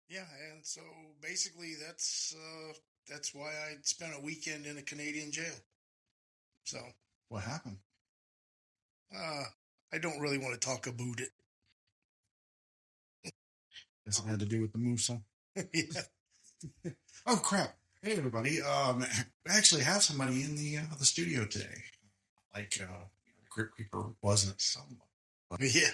Yeah, and so basically that's why I spent a weekend in a Canadian jail. So What happened? I don't really want to talk about it. Guess it had to do with the moose, huh? Yeah. Oh crap! Hey everybody. I actually have somebody in the studio today. Like Crypt Keeper wasn't someone, but Yeah.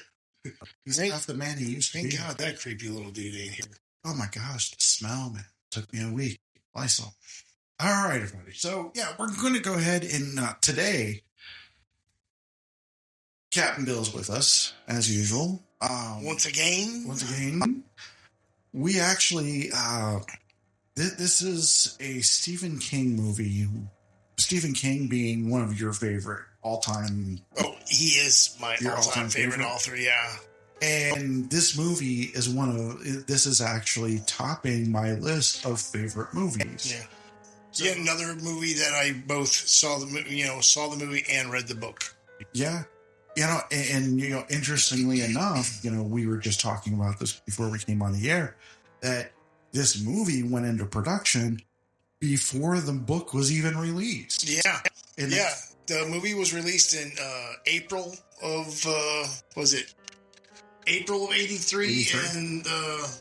he's not the man he used to be. Thank God that creepy little dude ain't here. Oh my gosh, the smell, man. Took me a week. Lysol. All right, everybody. So yeah, we're going to go ahead and today, Captain Bill's with us as usual. Once again, we actually this is a Stephen King movie. Stephen King being one of your favorite all-time. Oh, he is my all-time favorite author. Yeah. And this movie is this is actually topping my list of favorite movies. Yeah. So, yeah, another movie that I both saw the movie and read the book. Yeah. And interestingly enough, we were just talking about this before we came on the air, that this movie went into production before the book was even released. Yeah. The movie was released in April of, April of 83, and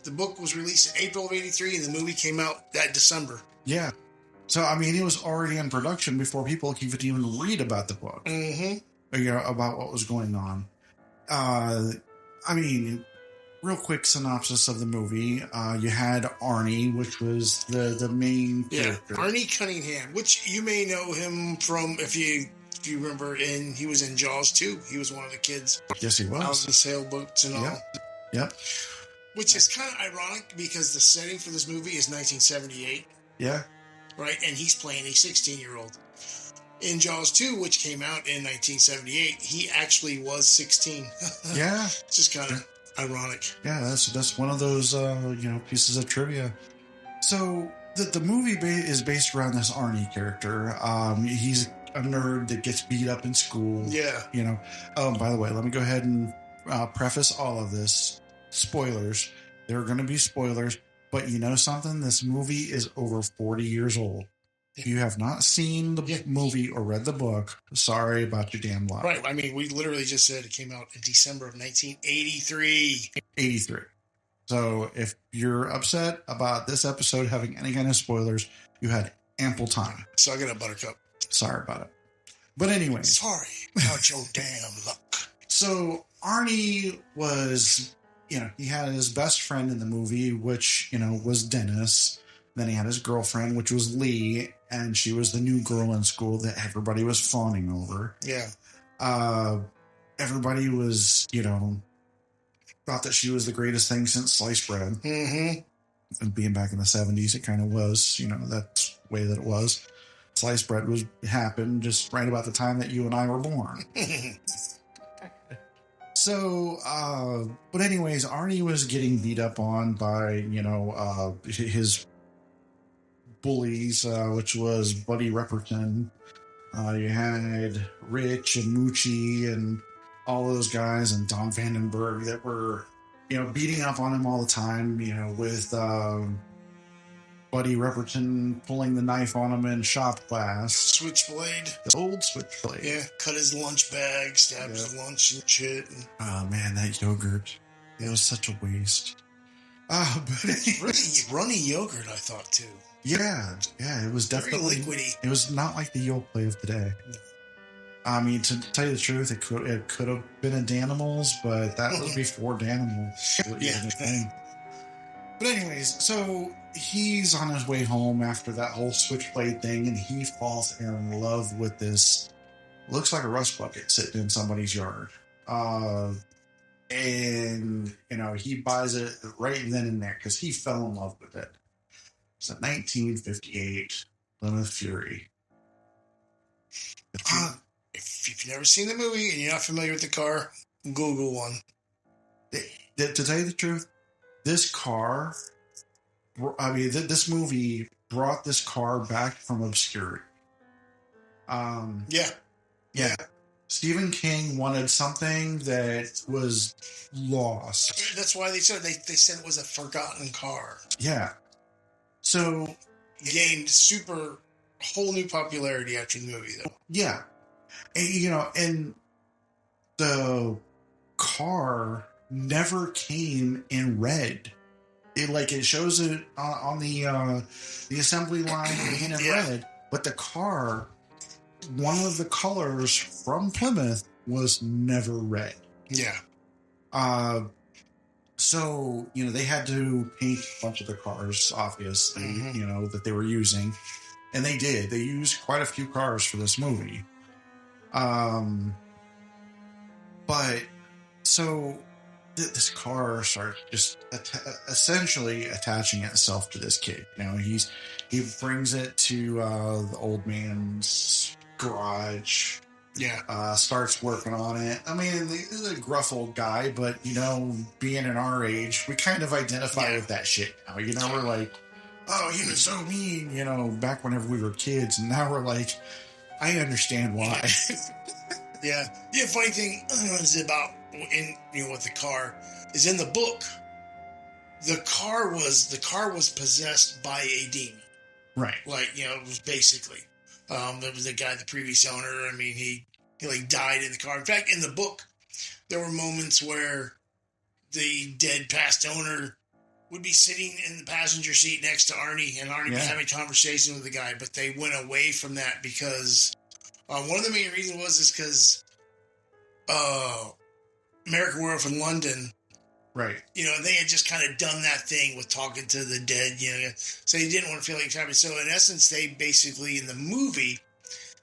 the book was released in April of 83, and the movie came out that December. Yeah. So, I mean, it was already in production before people could even read about the book. Mm-hmm. About what was going on. I mean, real quick synopsis of the movie. You had Arnie, which was the main character. Arnie Cunningham, which you may know him from, if you remember, he was in Jaws 2. He was one of the kids. Yes, he was. Out of the sailboats and all. Yep. Which is kind of ironic because the setting for this movie is 1978. Yeah. Right? And he's playing a 16-year-old. In Jaws 2, which came out in 1978, he actually was 16. Yeah. It's just kind of ironic. Yeah, that's one of those pieces of trivia. So the movie is based around this Arnie character. He's a nerd that gets beat up in school. Yeah. Oh, by the way, let me go ahead and preface all of this. Spoilers. There are going to be spoilers, but you know something? This movie is over 40 years old. If you have not seen the movie or read the book, sorry about your damn luck. Right. I mean, we literally just said it came out in December of 1983. 83. So if you're upset about this episode having any kind of spoilers, you had ample time. So I got a buttercup. Sorry about it. But anyway. Sorry about your damn luck. So Arnie was, he had his best friend in the movie, which, was Dennis. Then he had his girlfriend, which was Lee, and she was the new girl in school that everybody was fawning over. Yeah. Everybody was, thought that she was the greatest thing since sliced bread. Mm-hmm. And being back in the 70s, it kind of was, that's the way that it was. Sliced bread happened just right about the time that you and I were born. So, but anyways, Arnie was getting beat up on by, his bullies, which was Buddy Repperton. You had Rich and Moochie and all those guys, and Don Vandenberg that were, beating up on him all the time, with Buddy Repperton pulling the knife on him in shop class. Switchblade. The old switchblade. Yeah, cut his lunch bag, stabbed his lunch and shit. Oh man, that yogurt. It was such a waste. But it's really runny yogurt, I thought, too. Yeah, it was definitely very liquidy. It was not like the Yoplait of today. No. I mean, to tell you the truth, it could have been a Danimals, but that was before Danimals. Yeah. But anyways, so he's on his way home after that whole switchblade thing, and he falls in love with this. Looks like a rust bucket sitting in somebody's yard. And he buys it right then and there because he fell in love with it. It's a 1958 Plymouth Fury. If you've never seen the movie and you're not familiar with the car, Google one. To tell you the truth, this movie brought this car back from obscurity. Yeah. Stephen King wanted something that was lost. That's why they said it was a forgotten car. Yeah. So gained super whole new popularity after the movie, though. Yeah, and, and the car never came in red. It shows it on the assembly line being in red, but the car, one of the colors from Plymouth was never red. Yeah. So they had to paint a bunch of the cars, obviously, that they were using, and they did. They used quite a few cars for this movie. But so this car starts just essentially attaching itself to this kid. He brings it to the old man's garage. Yeah. Starts working on it. I mean, he's a gruff old guy, but being in our age, we kind of identify with that shit now. We're like, oh, he was so mean, back whenever we were kids, and now we're like, I understand why. Yeah. The funny thing is about with the car is in the book. The car was possessed by a demon. Right. It was basically. There was the guy, the previous owner. I mean, he died in the car. In fact, in the book, there were moments where the dead past owner would be sitting in the passenger seat next to Arnie, and Arnie would be having a conversation with the guy. But they went away from that because one of the main reasons was because American Werewolf in London. Right. They had just kind of done that thing with talking to the dead, so they didn't want to feel like trapped. So in essence, they basically, in the movie,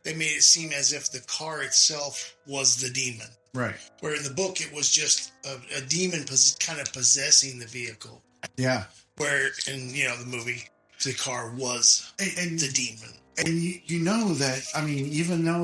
they made it seem as if the car itself was the demon. Right. Where in the book, it was just a demon kind of possessing the vehicle. Yeah. Where in, the movie, the car was the demon. And even though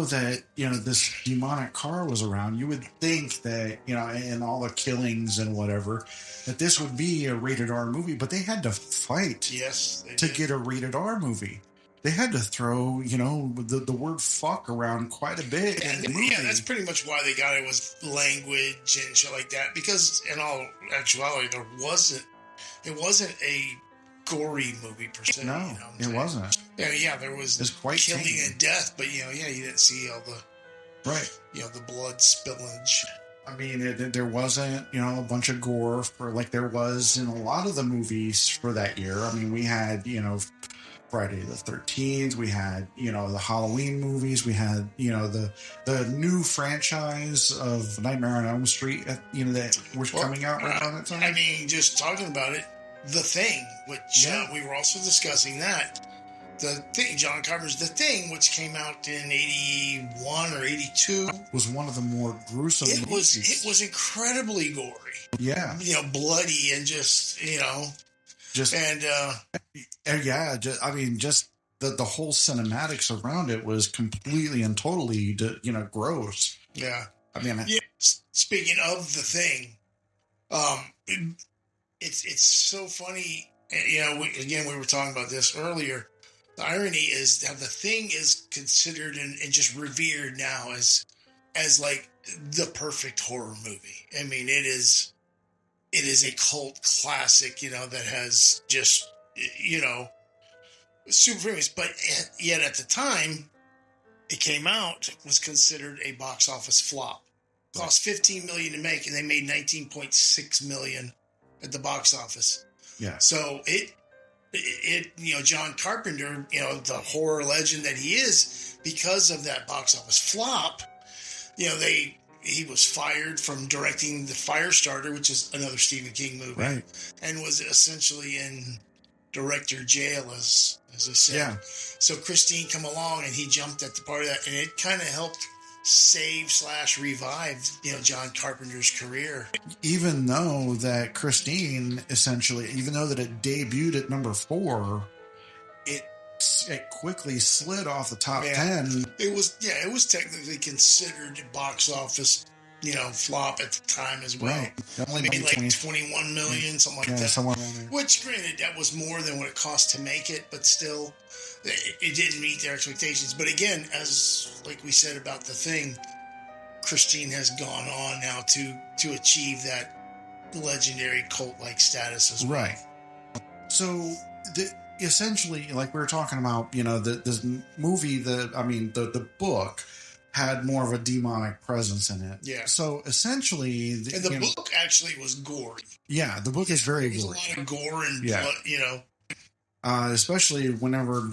that, this demonic car was around, you would think that, and all the killings and whatever, that this would be a rated R movie, but they had to fight to get a rated R movie. They had to throw, the word fuck around quite a bit in the movie. Yeah, that's pretty much why they got it, was language and shit like that, because in all actuality, it wasn't a gory movie per se. No, it wasn't. Yeah, there was quite killing tame. and death, but you didn't see all the the blood spillage. I mean, there wasn't a bunch of gore like there was in a lot of the movies for that year. I mean, we had Friday the 13th, we had the Halloween movies, we had the new franchise of Nightmare on Elm Street that was coming out right around that time. I mean, just talking about it, The Thing, which we were also discussing that. The Thing, John Carpenter's The Thing, which came out in 81 or 82, was one of the more gruesome movies. It was incredibly gory. Yeah. Bloody and just the whole cinematics around it was completely and totally gross. Yeah. I mean, speaking of The Thing, it's so funny. We were talking about this earlier. The irony is that The Thing is considered and just revered now as like the perfect horror movie. I mean, it is a cult classic, that has just, super famous. But yet at the time it came out, it was considered a box office flop. It cost $15 million to make, and they made $19.6 million at the box office. Yeah. So it John Carpenter, the horror legend that he is, because of that box office flop, he was fired from directing The Firestarter, which is another Stephen King movie, right, and was essentially in director jail as I said. Yeah. So Christine come along, and he jumped at the part of that, and it kind of helped save/revive, John Carpenter's career. Even though that Christine, essentially, even though that it debuted at number 4, it quickly slid off the top 10. It was technically considered a box office, flop at the time as well. Right. Only made like 21 million, something like that. Somewhere around there. Which, granted, that was more than what it cost to make it, but still, it didn't meet their expectations. But again, as like we said about The Thing, Christine has gone on now to achieve that legendary cult-like status as well. Right. So essentially, like we were talking about, this movie, the book had more of a demonic presence in it. Yeah. So essentially, and the book actually was gory. Yeah, the book is very gory. There was a lot of gore and blood, especially whenever,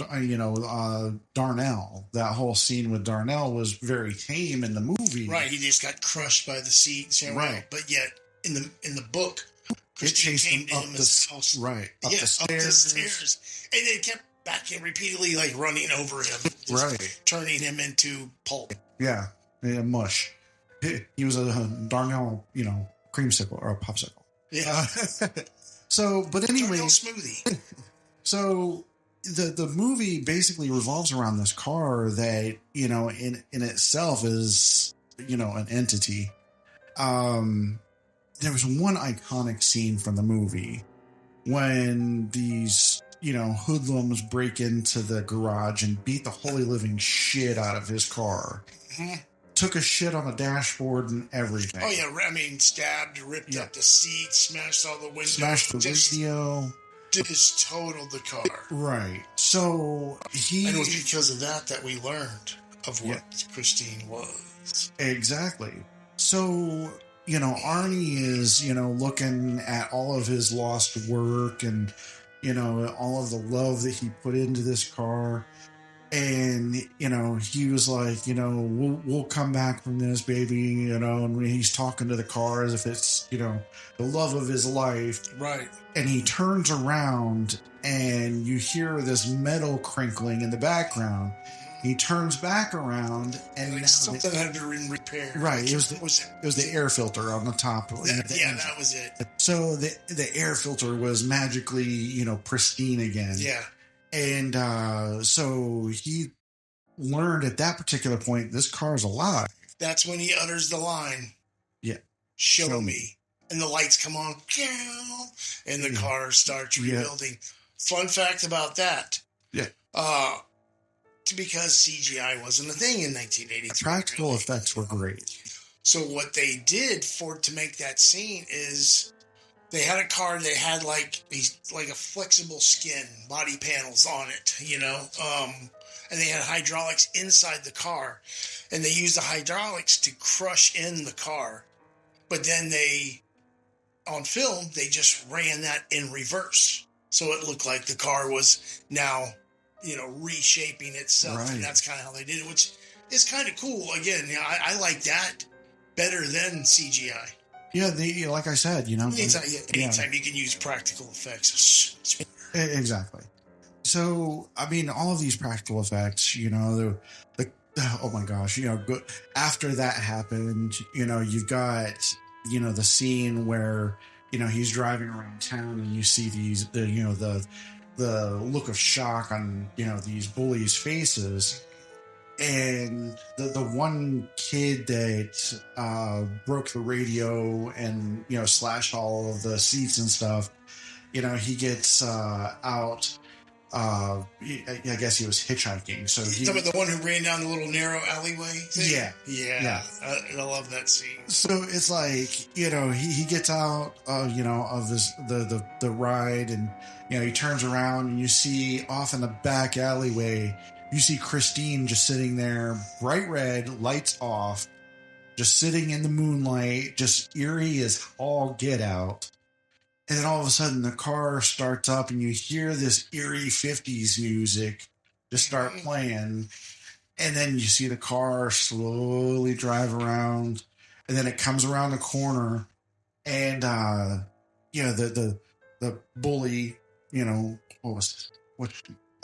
Darnell, that whole scene with Darnell was very tame in the movie. Right, he just got crushed by the seat. Right. But yet, in the book, Christine came to his house. Right. Up the stairs. And they kept backing repeatedly, like running over him. Right. Turning him into pulp. Yeah, mush. He was a Darnell, creamsicle or a popsicle. Yeah. But anyway. Darnell smoothie. So the movie basically revolves around this car that, in itself is, an entity. There was one iconic scene from the movie when these, hoodlums break into the garage and beat the holy living shit out of his car. Mm-hmm. Took a shit on the dashboard and everything. Oh, yeah. I mean, stabbed, ripped up the seat, smashed all the windows. Smashed the radio. Just totaled the car. Right. So And it was because of that we learned of what Christine was. Exactly. So, Arnie is, looking at all of his lost work and, all of the love that he put into this car. And, he was like, we'll come back from this, baby, and when he's talking to the car as if it's, the love of his life. Right. And he turns around and you hear this metal crinkling in the background. He turns back around and now something had been repaired. Right. It was the air filter on the top. That was it. So the air filter was magically, pristine again. Yeah. And so he learned at that particular point, this car's alive. That's when he utters the line. Yeah. Show me. And the lights come on. And the car starts rebuilding. Fun fact about that. Yeah. Because CGI wasn't a thing in 1983. The practical effects were great. So what they did to make that scene is they had a car that had like a flexible skin, body panels on it, and they had hydraulics inside the car, and they used the hydraulics to crush in the car. But then on film, they just ran that in reverse. So it looked like the car was now, reshaping itself. Right. And that's kind of how they did it, which is kind of cool. Again, I like that better than CGI. Yeah, like I said, anytime you can use practical effects. Exactly. So, I mean, all of these practical effects, oh my gosh, after that happened, you've got, the scene where, he's driving around town and you see the look of shock on, these bullies' faces. And the one kid that broke the radio and, slashed all of the seats and stuff, he gets out. I guess he was hitchhiking. So he's talking about the one who ran down the little narrow alleyway thing? Yeah. I love that scene. So it's like, he gets out, of the ride, and, he turns around and you see off in the back alleyway, you see Christine just sitting there, bright red, lights off, just sitting in the moonlight, just eerie as all get out. And then all of a sudden the car starts up and you hear this eerie 50s music just start playing. And then you see the car slowly drive around. And then it comes around the corner. And, the bully,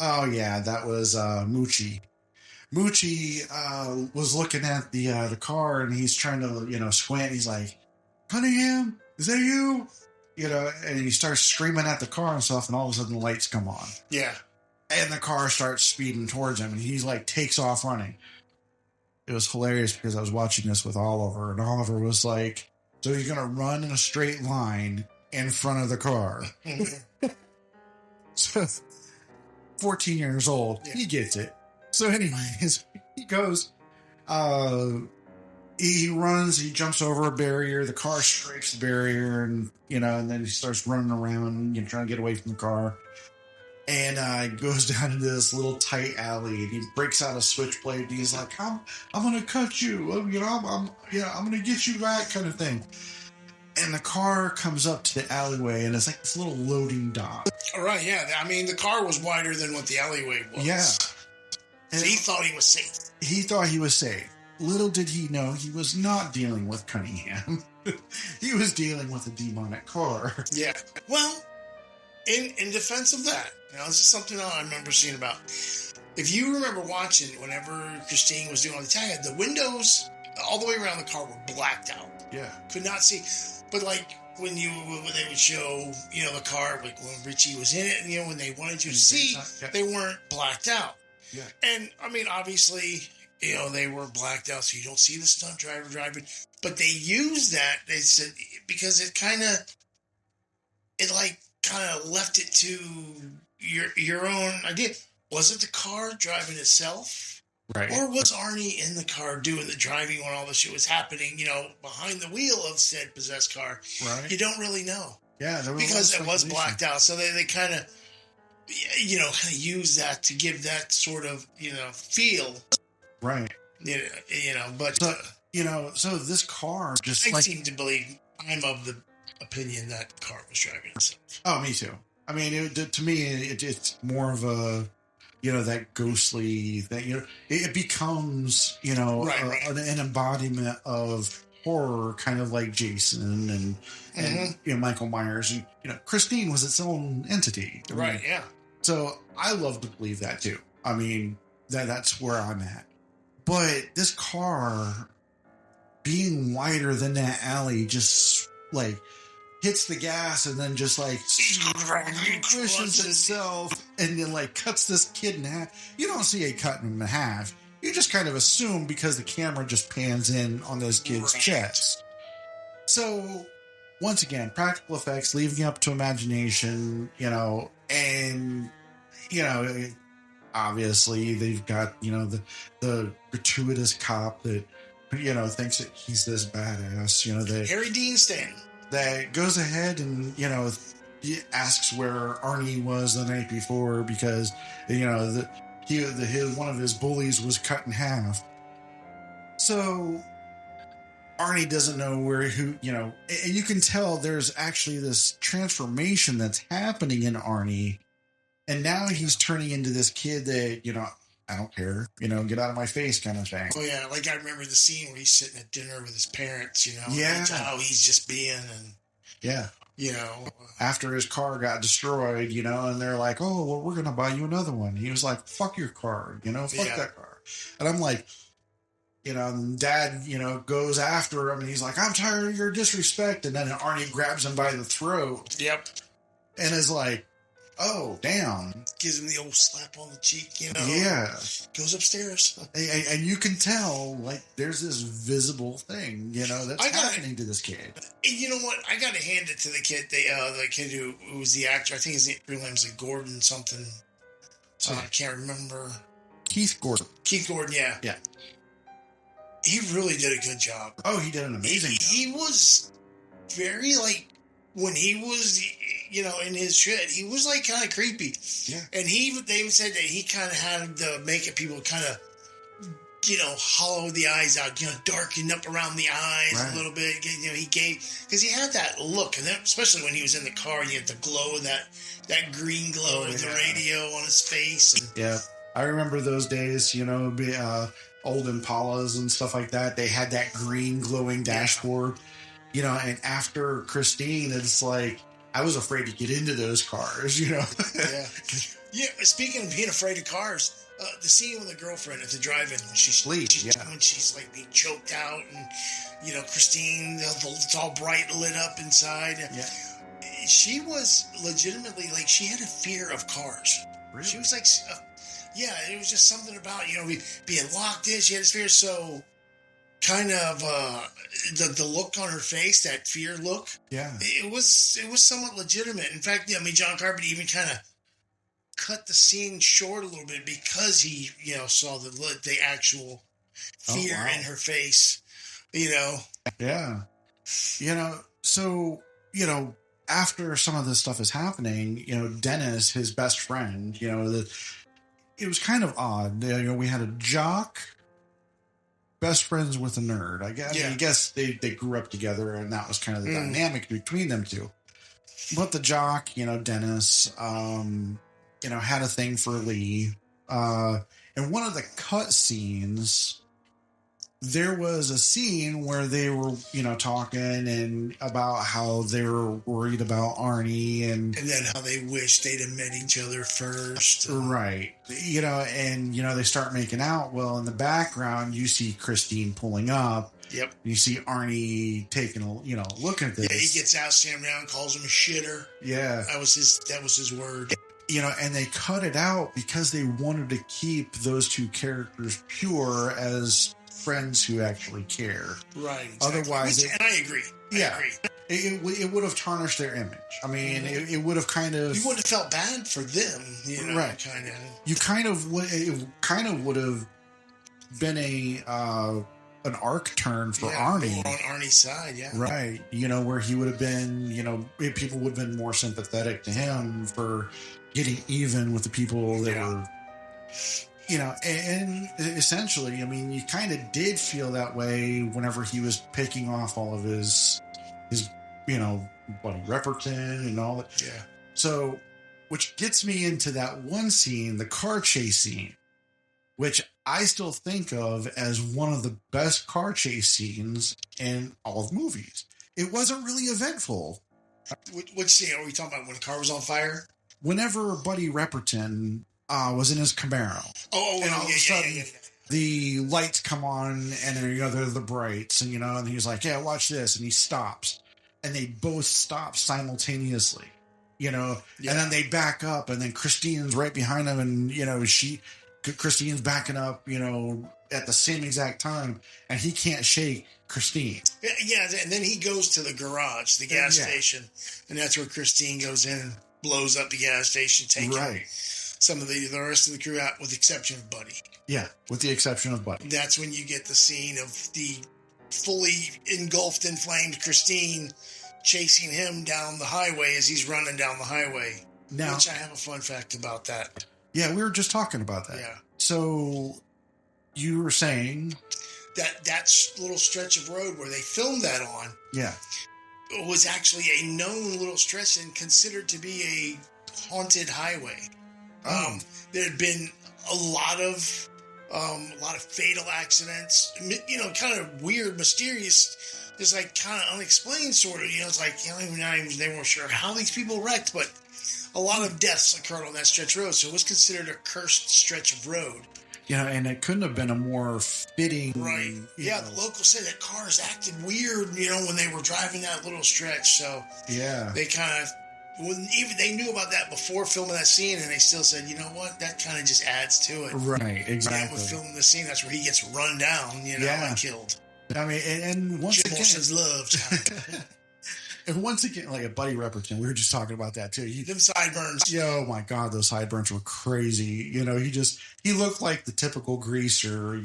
oh yeah, that was Moochie. Moochie was looking at the car and he's trying to, squint. He's like, Cunningham, is that you? And he starts screaming at the car and stuff, and all of a sudden the lights come on. Yeah. And the car starts speeding towards him, and he's like takes off running. It was hilarious because I was watching this with Oliver, and Oliver was like, so he's going to run in a straight line in front of the car. So, 14 years old, he gets it. So anyways, he goes, he runs, he jumps over a barrier, the car scrapes the barrier, and and then he starts running around, trying to get away from the car. And goes down into this little tight alley, and he breaks out a switchblade, and he's like, I'm gonna cut you, I'm gonna get you back, kind of thing. And the car comes up to the alleyway, and it's like this little loading dock. All right, yeah. I mean, the car was wider than what the alleyway was. Yeah. And he thought he was safe. He thought he was safe. Little did he know he was not dealing with Cunningham. He was dealing with a demonic car. Yeah. Well, in defense of that, this is something I remember seeing about. If you remember watching, whenever Christine was doing all the tag, the windows all the way around the car were blacked out. Yeah. Could not see. But like when they would show, the car, like when Richie was in it, and when they wanted you to see, they weren't blacked out. Yeah. And I mean, obviously, they were blacked out, so you don't see the stunt driver driving. But they used that, they said, because it kind of left it to your own idea. Was it the car driving itself? Right. Or was Arnie in the car doing the driving when all this shit was happening, behind the wheel of said possessed car? Right. You don't really know. Yeah. Because it was blacked out. So they kind of, use that to give that sort of, feel. Right. But... So this car just I seem to believe, I'm of the opinion that the car was driving itself. Oh, me too. I mean, to me, it's more of a... that ghostly thing. It becomes, an embodiment of horror, kind of like Jason and Michael Myers. And, Christine was its own entity. Right, yeah. So I love to believe that too. I mean, that's where I'm at. But this car being wider than that alley just hits the gas and then just pushes itself and then cuts this kid in half. You don't see it cutting him in half. You just kind of assume because the camera just pans in on this kid's chest. So once again, practical effects, leaving up to imagination, and obviously they've got, the gratuitous cop that, thinks that he's this badass, Harry Dean Stanton. That goes ahead and, he asks where Arnie was the night before because, one of his bullies was cut in half. So Arnie doesn't know and you can tell there's actually this transformation that's happening in Arnie. And now he's turning into this kid that, I don't care, get out of my face kind of thing. Oh, yeah. I remember the scene where he's sitting at dinner with his parents, Yeah. How he's just being and... Yeah. After his car got destroyed, and they're like, oh, well, we're going to buy you another one. He was like, fuck your car, fuck that car. And I'm like, Dad, goes after him and he's like, I'm tired of your disrespect. And then Arnie grabs him by the throat. Yep. And is like, oh, damn. Gives him the old slap on the cheek, Yeah. Goes upstairs. And you can tell, there's this visible thing, that's happening to this kid. You know what? I got to hand it to the kid. The kid who was the actor. I think his real name was Gordon something. I can't remember. Keith Gordon. Keith Gordon, yeah. Yeah. He really did a good job. Oh, he did an amazing job. He was very, when he was... in his shit, he was kind of creepy. Yeah. And they even said that he kind of had the makeup people kind of, hollow the eyes out, darken up around the eyes a little bit. He gave, because he had that look, and then, especially when he was in the car, you had the glow, that green glow of the radio on his face. And, yeah. I remember those days, old Impalas and stuff like that. They had that green glowing dashboard, and after Christine, it's I was afraid to get into those cars, Yeah. Yeah. Speaking of being afraid of cars, the scene with the girlfriend at the drive-in when she's when she's being choked out, and Christine, it's all bright lit up inside. Yeah. She was legitimately she had a fear of cars. Really? She was it was just something about being locked in. She had this fear, so. Kind of the look on her face, that fear look. Yeah, it was somewhat legitimate. In fact, John Carpenter even kind of cut the scene short a little bit because he saw the actual fear in her face. You know? Yeah. So, after some of this stuff is happening, Dennis, his best friend, it was kind of odd. We had a jock, best friends with a nerd. I guess they grew up together, and that was kind of the dynamic between them two. But the jock, Dennis, had a thing for Lee. And one of the cut scenes, there was a scene where they were, talking and about how they were worried about Arnie and then how they wish they'd have met each other first. Right. They start making out. Well, in the background, you see Christine pulling up. Yep. You see Arnie taking a, look at this. Yeah, he gets out, Sam down, calls him a shitter. Yeah. That was his word. And they cut it out because they wanted to keep those two characters pure as friends who actually care. Right. Exactly. Otherwise, and I agree. I agree. It would have tarnished their image. I mean, it would have kind of. You would have felt bad for them, right? Kind of. You it would have been an arc turn for Arnie. More on Arnie's side, yeah. Right. Where he would have been. People would have been more sympathetic to him for getting even with the people that were. And essentially, I mean, you kind of did feel that way whenever he was picking off all of his Buddy Repperton and all that. Yeah. So, which gets me into that one scene, the car chase scene, which I still think of as one of the best car chase scenes in all of movies. It wasn't really eventful. Which scene are we talking about? When the car was on fire? Whenever Buddy Repperton was in his Camaro. And all of a sudden, the lights come on, and they're the brights, and he's like, "Yeah, watch this," and he stops, and they both stop simultaneously, and then they back up, and then Christine's right behind him, and Christine's backing up, at the same exact time, and he can't shake Christine. Yeah, and then he goes to the garage, the gas station, and that's where Christine goes in and blows up the gas station, taking some of the rest of the crew out, with the exception of Buddy. Yeah, with the exception of Buddy. That's when you get the scene of the fully engulfed in flames Christine chasing him down the highway as he's running down the highway. Now, which I have a fun fact about that. Yeah, we were just talking about that. Yeah. So you were saying that little stretch of road where they filmed that on. Yeah. Was actually a known little stretch and considered to be a haunted highway. There had been a lot of fatal accidents, kind of weird, mysterious, just like kind of unexplained sort of, it's like, they weren't sure how these people wrecked, but a lot of deaths occurred on that stretch road. So it was considered a cursed stretch of road. And it couldn't have been a more fitting. Right. Yeah, the locals said that cars acted weird, when they were driving that little stretch. So yeah, they kind of, they knew about that before filming that scene, and they still said, you know what, that kind of just adds to it. Right, exactly. Yeah, with filming the scene, that's where he gets run down, and killed. I mean, and once Jim again, Morrison's love. And once again, like a Buddy Repperton, we were just talking about that too. Them sideburns. Oh my God, those sideburns were crazy. He looked like the typical greaser,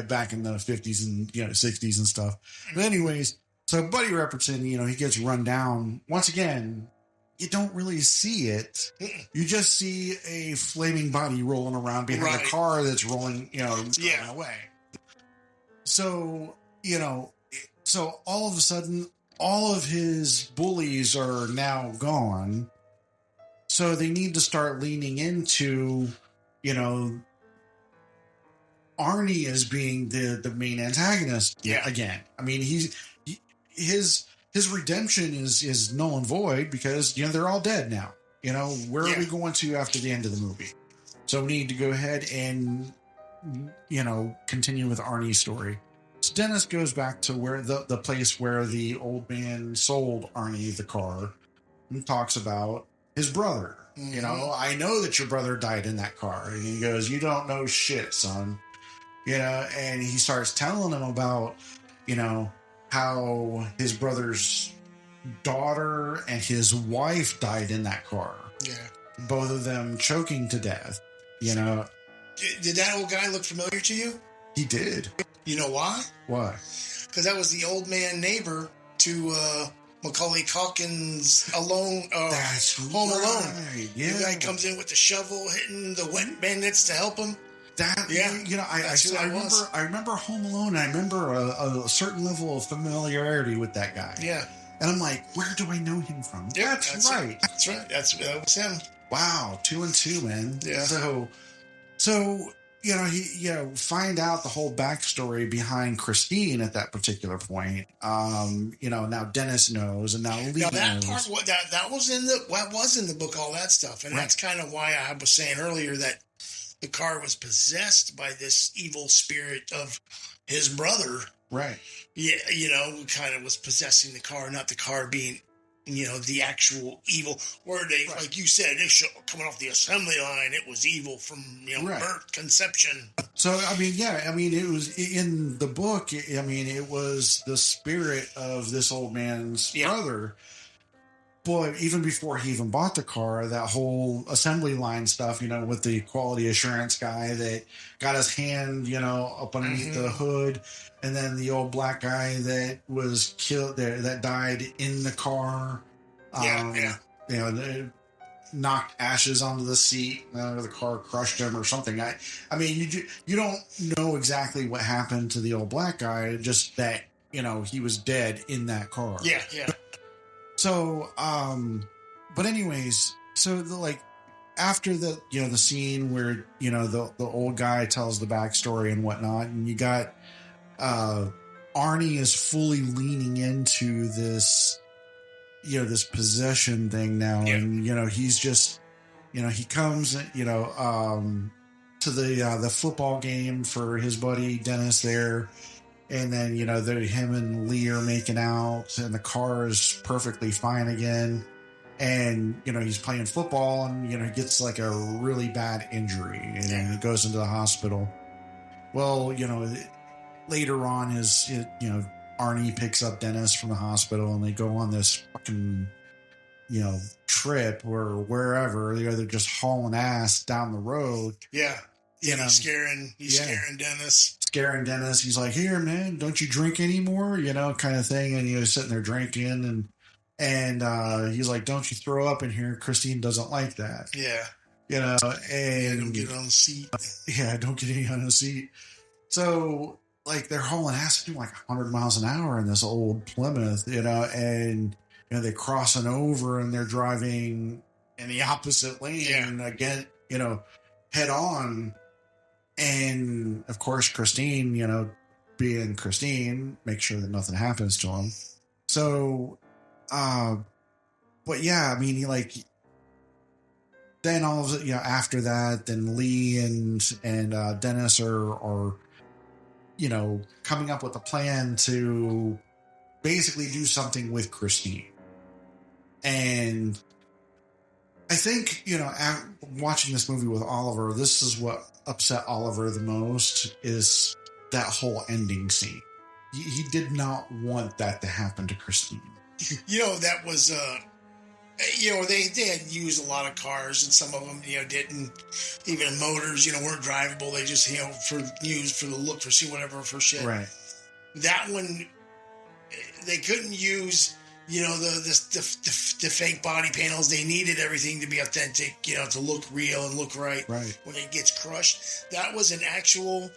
back in the 50s and 60s and stuff. But anyways, so Buddy Repperton, he gets run down. Once again, you don't really see it. You just see a flaming body rolling around behind a car that's rolling, away. So, so all of a sudden, all of his bullies are now gone. So they need to start leaning into, Arnie as being the main antagonist again. I mean, his redemption is null and void because, they're all dead now. Where are we going to after the end of the movie? So we need to go ahead and, continue with Arnie's story. So Dennis goes back to where the place where the old man sold Arnie the car and talks about his brother. Mm-hmm. I know that your brother died in that car. And he goes, "You don't know shit, son." And he starts telling him about, how his brother's daughter and his wife died in that car. Yeah. Both of them choking to death, Did that old guy look familiar to you? He did. You know why? Why? because that was the old man neighbor to Macaulay Culkin's Alone, That's Home Alone. Yeah, The guy comes in with the shovel, hitting the wet bandits to help him. I remember Home Alone. I remember a certain level of familiarity with that guy. Yeah. And I'm like, where do I know him from? Yep, that's right. That's right. That was him. Wow, 2 and 2, man. Yeah. So find out the whole backstory behind Christine at that particular point. Now Dennis knows, and now Lee knows. Part that was in the book, all that stuff, and that's kind of why I was saying earlier that the car was possessed by this evil spirit of his brother. Right. Yeah, kind of was possessing the car, not the car being, the actual evil. Where they, like you said, coming off the assembly line, it was evil from, birth, conception. So, it was in the book. It was the spirit of this old man's brother. Boy, even before he even bought the car, that whole assembly line stuff, with the quality assurance guy that got his hand, up underneath the hood, and then the old black guy that was killed there, that died in the car. They knocked ashes onto the seat, the car crushed him or something. You don't know exactly what happened to the old black guy, just that, he was dead in that car. Yeah. So, but anyways, after the scene where, the old guy tells the backstory and whatnot, and you got, Arnie is fully leaning into this, this possession thing now. Yeah. And, he's just, he comes, to the football game for his buddy Dennis there. And then, him and Lee are making out, and the car is perfectly fine again. And, he's playing football, and, he gets like a really bad injury, and he goes into the hospital. Well, later on, Arnie picks up Dennis from the hospital, and they go on this fucking, trip or wherever. They're just hauling ass down the road. Yeah. He's scaring Dennis. Scaring Dennis. He's like, here, man, don't you drink anymore? Kind of thing. And he was sitting there drinking, and he's like, don't you throw up in here? Christine doesn't like that. Yeah. And don't get on the seat. Yeah, don't get any on the seat. So, they're hauling ass doing 100 miles an hour in this old Plymouth, and, they're crossing over and they're driving in the opposite lane again, head on. And of course, Christine, being Christine, make sure that nothing happens to him. So, but yeah, then all of it, after that, then Lee and Dennis are coming up with a plan to basically do something with Christine. And I think, watching this movie with Oliver, this is what upset Oliver the most, is that whole ending scene. He did not want that to happen to Christine. That was, they had used a lot of cars, and some of them, didn't, even motors, weren't drivable. They just, used for the look, for see whatever, for shit. Right. That one, they couldn't use, the fake body panels. They needed everything to be authentic, to look real and look right. Right. When it gets crushed. That was an actual,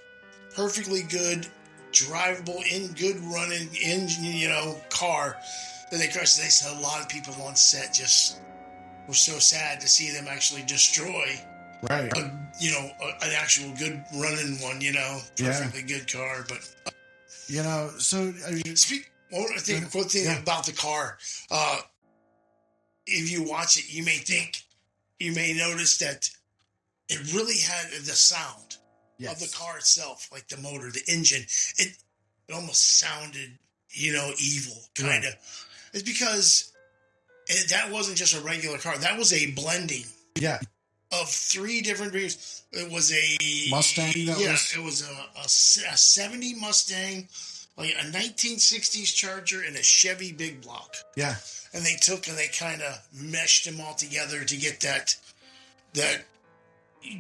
perfectly good, drivable, good running engine, car that they crushed. They said a lot of people on set just were so sad to see them actually destroy. Right. An actual good running one, perfectly good car. But, so, one thing about the car, if you watch it, you may notice that it really had the sound of the car itself, like the motor, the engine. It almost sounded, evil, kind of. Right. It's because that wasn't just a regular car. That was a blending. Yeah. Of 3 different breeds. It was a Mustang. It was a 70 Mustang. Like a 1960s Charger and a Chevy Big Block. Yeah. And they kind of meshed them all together to get that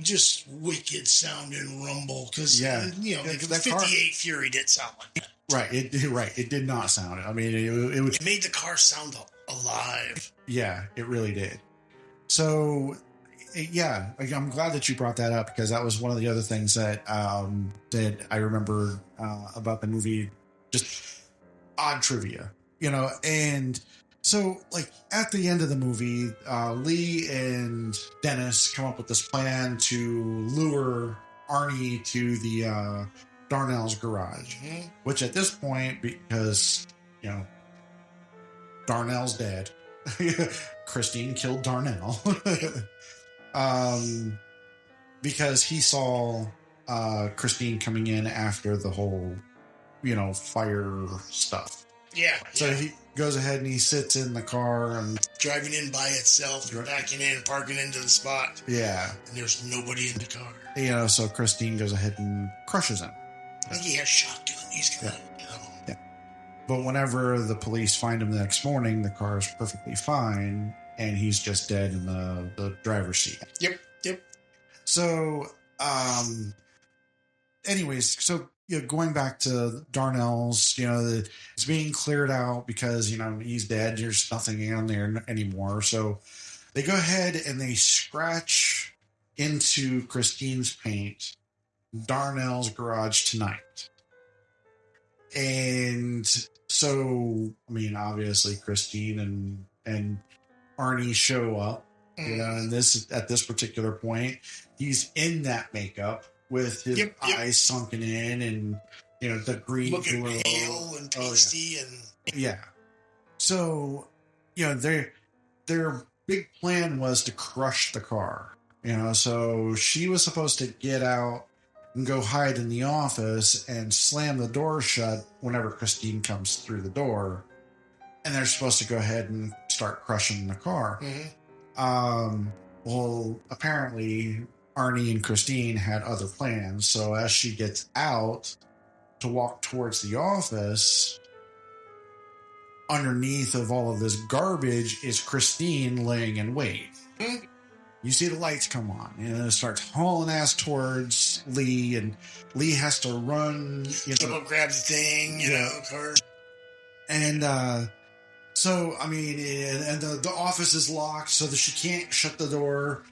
just wicked sounding rumble because Yeah. you know, Yeah, the 'cause that 58 car- Fury didn't sound like that. Right. It did not sound. I mean, it was. It made the car sound alive. Yeah, it really did. So, yeah, I'm glad that you brought that up because that was one of the other things that that I remember about the movie. Just odd trivia, you know. And so, like at the end of the movie, Lee and Dennis come up with this plan to lure Arnie to the Darnell's garage, Mm-hmm. which at this point, because you know Darnell's dead. Christine killed Darnell. Because he saw Christine coming in after the whole, you know, fire stuff. Yeah. So he goes ahead and he sits in the car and driving in by itself and backing in and parking into the spot. Yeah. And there's nobody in the car. You know, so Christine goes ahead and crushes him. I think he has shotgun. He's gonna, you know. Yeah. But whenever the police find him the next morning, the car is perfectly fine and he's just dead in the driver's seat. Yep. So, anyways, so you know, going back to Darnell's, you know, it's being cleared out because, you know, he's dead. There's nothing in there anymore. So they go ahead and they scratch into Christine's paint Darnell's garage tonight. And so, I mean, obviously Christine and Arnie show up, you know, and at this particular point, he's in that makeup with his eyes sunken in and, you know, the green looking glow. pale and pasty and yeah. So, you know, their big plan was to crush the car, you know, so she was supposed to get out and go hide in the office and slam the door shut whenever Christine comes through the door. And they're supposed to go ahead and start crushing the car. Mm-hmm. Well, apparently Arnie and Christine had other plans. So as she gets out to walk towards the office, underneath of all of this garbage is Christine laying in wait. Mm-hmm. You see the lights come on and it starts hauling ass towards Lee, and Lee has to run. Someone grabs the thing, you know, car. And so, I mean, and the office is locked so that she can't shut the door.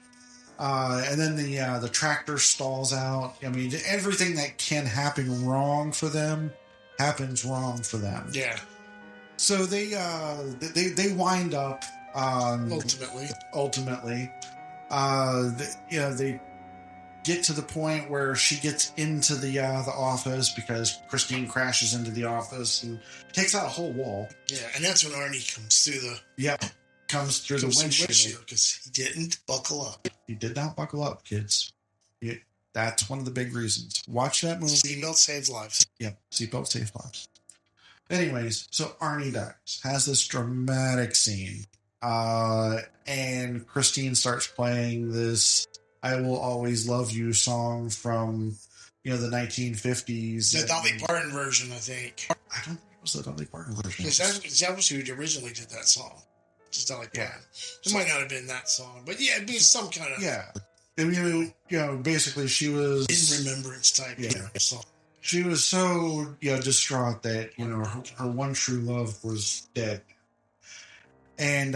And then the tractor stalls out. I mean, everything that can happen wrong for them happens wrong for them. Yeah. So they wind up ultimately. They get to the point where she gets into the office because Christine crashes into the office and takes out a whole wall. Yeah, and that's when Arnie comes through the windshield because he didn't buckle up. He did not buckle up, kids. That's one of the big reasons. Watch that movie. Seatbelt saves lives. Yep, seatbelt saves lives. Anyways, so Arnie dies, has this dramatic scene, and Christine starts playing this "I Will Always Love You" song from, you know, the 1950s. The Dolly Parton version, I think. I don't think it was the Dolly Parton version. That was who originally did that song. Just Dolly Parton. Yeah. It might not have been that song, but yeah, it'd be some kind of... Yeah. I mean, you know, basically she was... in remembrance type song. She was so, you know, distraught that, you know, her one true love was dead. And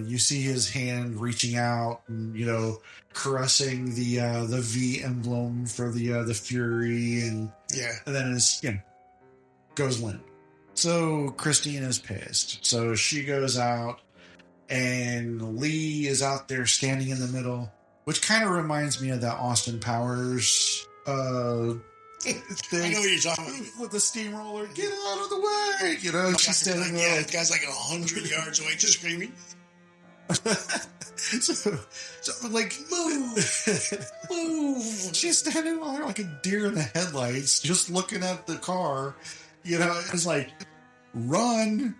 you see his hand reaching out and, you know, caressing the V emblem for the Fury, and then it's, you know, goes limp. So Christine is pissed. So she goes out, and Lee is out there standing in the middle, which kind of reminds me of that Austin Powers thing. I know what you're talking about. With the steamroller, get out of the way! You know, she's standing there. Yeah, the guy's like 100 yards away, just screaming. so like, move! She's standing there like a deer in the headlights, just looking at the car. You know, it's like, run,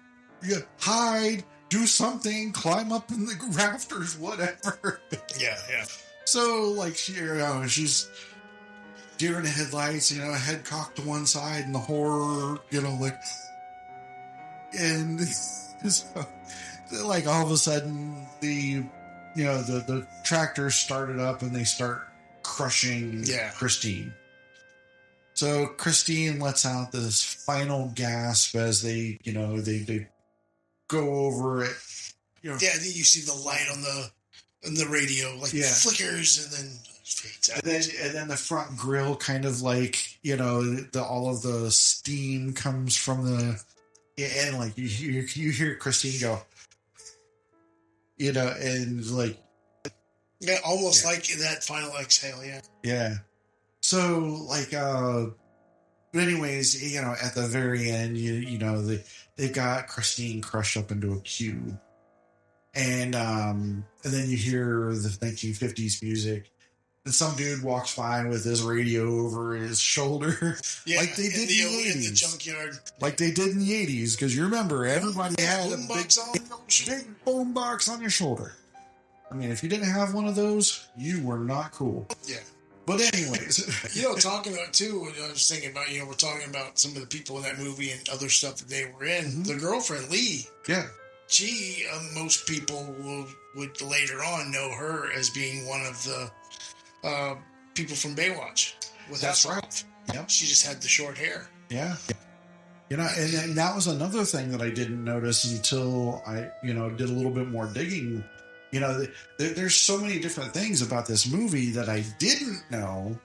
hide, do something, climb up in the rafters, whatever. Yeah. So, like, she's deer in the headlights, you know, head cocked to one side, and the horror, you know, like, and so, like, all of a sudden, the tractor started up and they start crushing Christine. So Christine lets out this final gasp as they go over it. Then you see the light on the radio, flickers and then fades out. And then the front grill kind of all of the steam comes from the, and you hear Christine go, and almost like that final exhale. Yeah. So but anyways, at the very end, they've got Christine crushed up into a cube. And then you hear the 1950s music, and some dude walks by with his radio over his shoulder, like they did in the 80s, in the junkyard, like they did in the 80s. Because you remember, everybody had a big boom box on your shoulder. I mean, if you didn't have one of those, you were not cool. Yeah. But anyways, talking about too, I was thinking about, we're talking about some of the people in that movie and other stuff that they were in. Mm-hmm. The girlfriend Lee. Yeah. She, most people would later on know her as being one of the people from Baywatch. That's right. Yep. She just had the short hair. Yeah. And that was another thing that I didn't notice until I, did a little bit more digging. There's so many different things about this movie that I didn't know.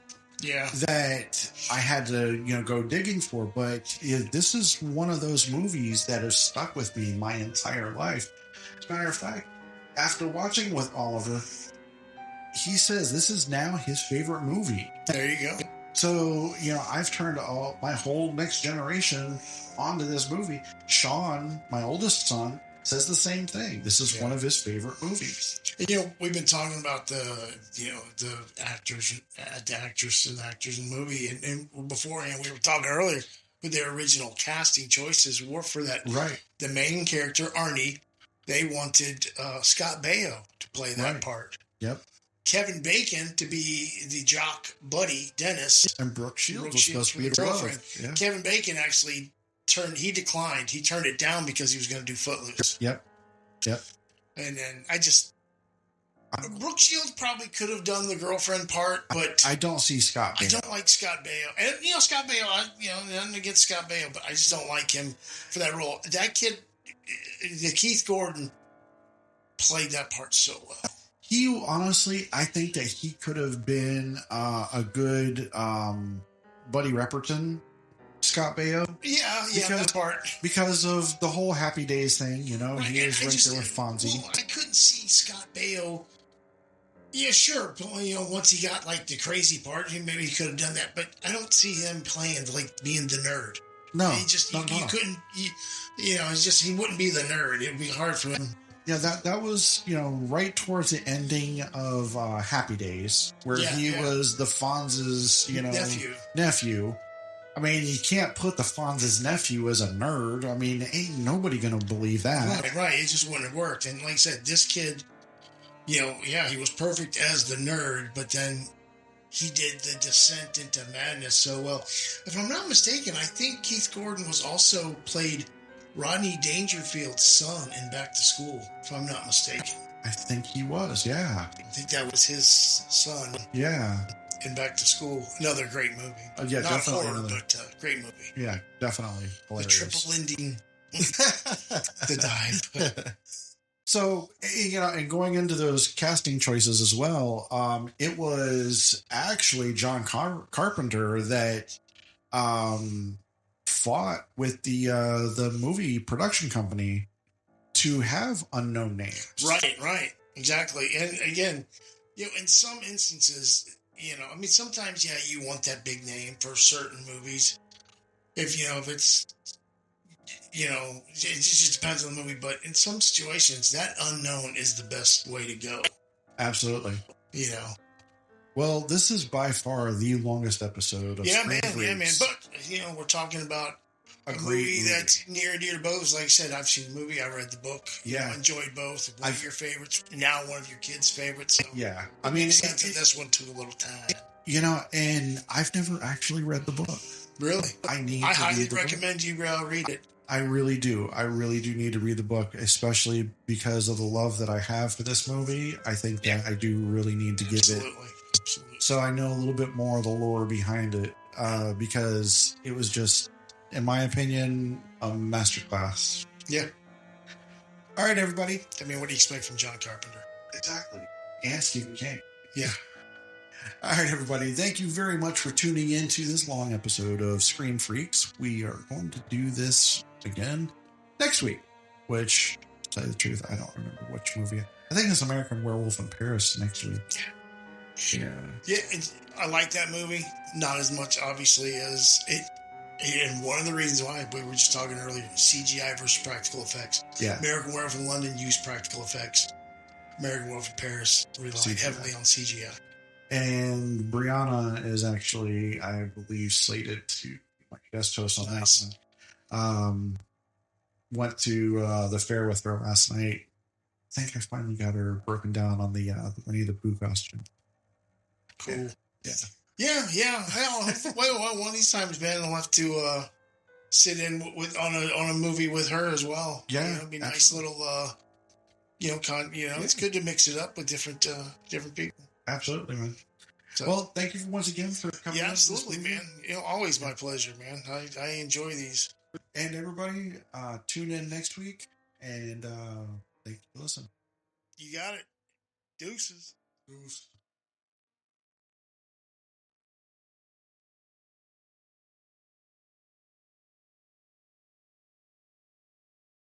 Yeah. That I had to, go digging for. But this is one of those movies that has stuck with me my entire life. As a matter of fact, after watching with Oliver, he says this is now his favorite movie. There you go. So, I've turned my whole next generation onto this movie. Sean, my oldest son, says the same thing. This is one of his favorite movies. We've been talking about the actors and actors in the movie, and beforehand we were talking earlier with their original casting choices were for that. Right. The main character Arnie, they wanted Scott Baio to play that part. Yep. Kevin Bacon to be the jock buddy Dennis, and Brooke Shields was supposed to be the girlfriend. Yeah. Kevin Bacon actually declined. He turned it down because he was going to do Footloose. Yep. And then Brooke Shields probably could have done the girlfriend part, but I don't see Scott Baio. I don't like Scott Baio. And, Scott Baio, nothing against Scott Baio, but I just don't like him for that role. That kid, Keith Gordon, played that part so well. He, honestly, I think that he could have been a good Buddy Repperton, Scott Baio. Yeah, that part. Because of the whole Happy Days thing, he is right there with Fonzie. Well, I couldn't see Scott Baio. Yeah, sure. Once he got the crazy part, maybe he could have done that. But I don't see him playing being the nerd. No, you couldn't. It's just he wouldn't be the nerd. It would be hard for him. Yeah, that was right towards the ending of Happy Days, where he was the Fonz's nephew. I mean, you can't put the Fonz's nephew as a nerd. I mean, ain't nobody gonna believe that. Right. It just wouldn't have worked. And like I said, this kid, he was perfect as the nerd, but then he did the descent into madness so well. If I'm not mistaken, I think Keith Gordon was also played Rodney Dangerfield's son in Back to School, if I'm not mistaken. I think he was, yeah. I think that was his son. Yeah. In Back to School. Another great movie. Yeah, not definitely. Horror, but great movie. Yeah, definitely. Hilarious. The triple ending. The dive. So, and going into those casting choices as well, it was actually John Carpenter that fought with the movie production company to have unknown names. Right, exactly. And again, in some instances, sometimes you want that big name for certain movies. If it's, it just depends on the movie. But in some situations, that unknown is the best way to go. Absolutely. Well, this is by far the longest episode of Screen Freaks. But, we're talking about a movie that's near and dear to both. Like I said, I've seen the movie, I read the book. Yeah. Enjoyed both. One of your favorites, now one of your kids' favorites. So yeah. I mean, this one took a little time. And I've never actually read the book. Really? I highly recommend you read it. I really do. I really do need to read the book, especially because of the love that I have for this movie. I think that I do really need to give it so I know a little bit more of the lore behind it, because it was just, in my opinion, a masterclass. Yeah. All right, everybody. I mean, what do you expect from John Carpenter? Exactly. And Stephen King. Yeah. All right, everybody. Thank you very much for tuning in to this long episode of Screen Freaks. We are going to do this again next week, which, to tell you the truth, I don't remember which movie. I think it's American Werewolf in Paris next week. Yeah. I like that movie. Not as much, obviously, as it. And one of the reasons why we were just talking earlier, CGI versus practical effects. Yeah. American Werewolf in London used practical effects. American Werewolf in Paris relied heavily on CGI. And Brianna is actually, I believe, slated to be my guest host on that one. Went to the fair with her last night. I think I finally got her broken down on the Winnie the Pooh costume. Cool. Yeah. Hell, well, one of these times, man, I'll have to sit in on a movie with her as well. Yeah, it'd be a nice little, it's good to mix it up with different people. Absolutely, man. So, well, thank you once again for coming. Yeah, absolutely, man. Always my pleasure, man. I enjoy these. And everybody, tune in next week, and thank you for listening. You got it. Deuces.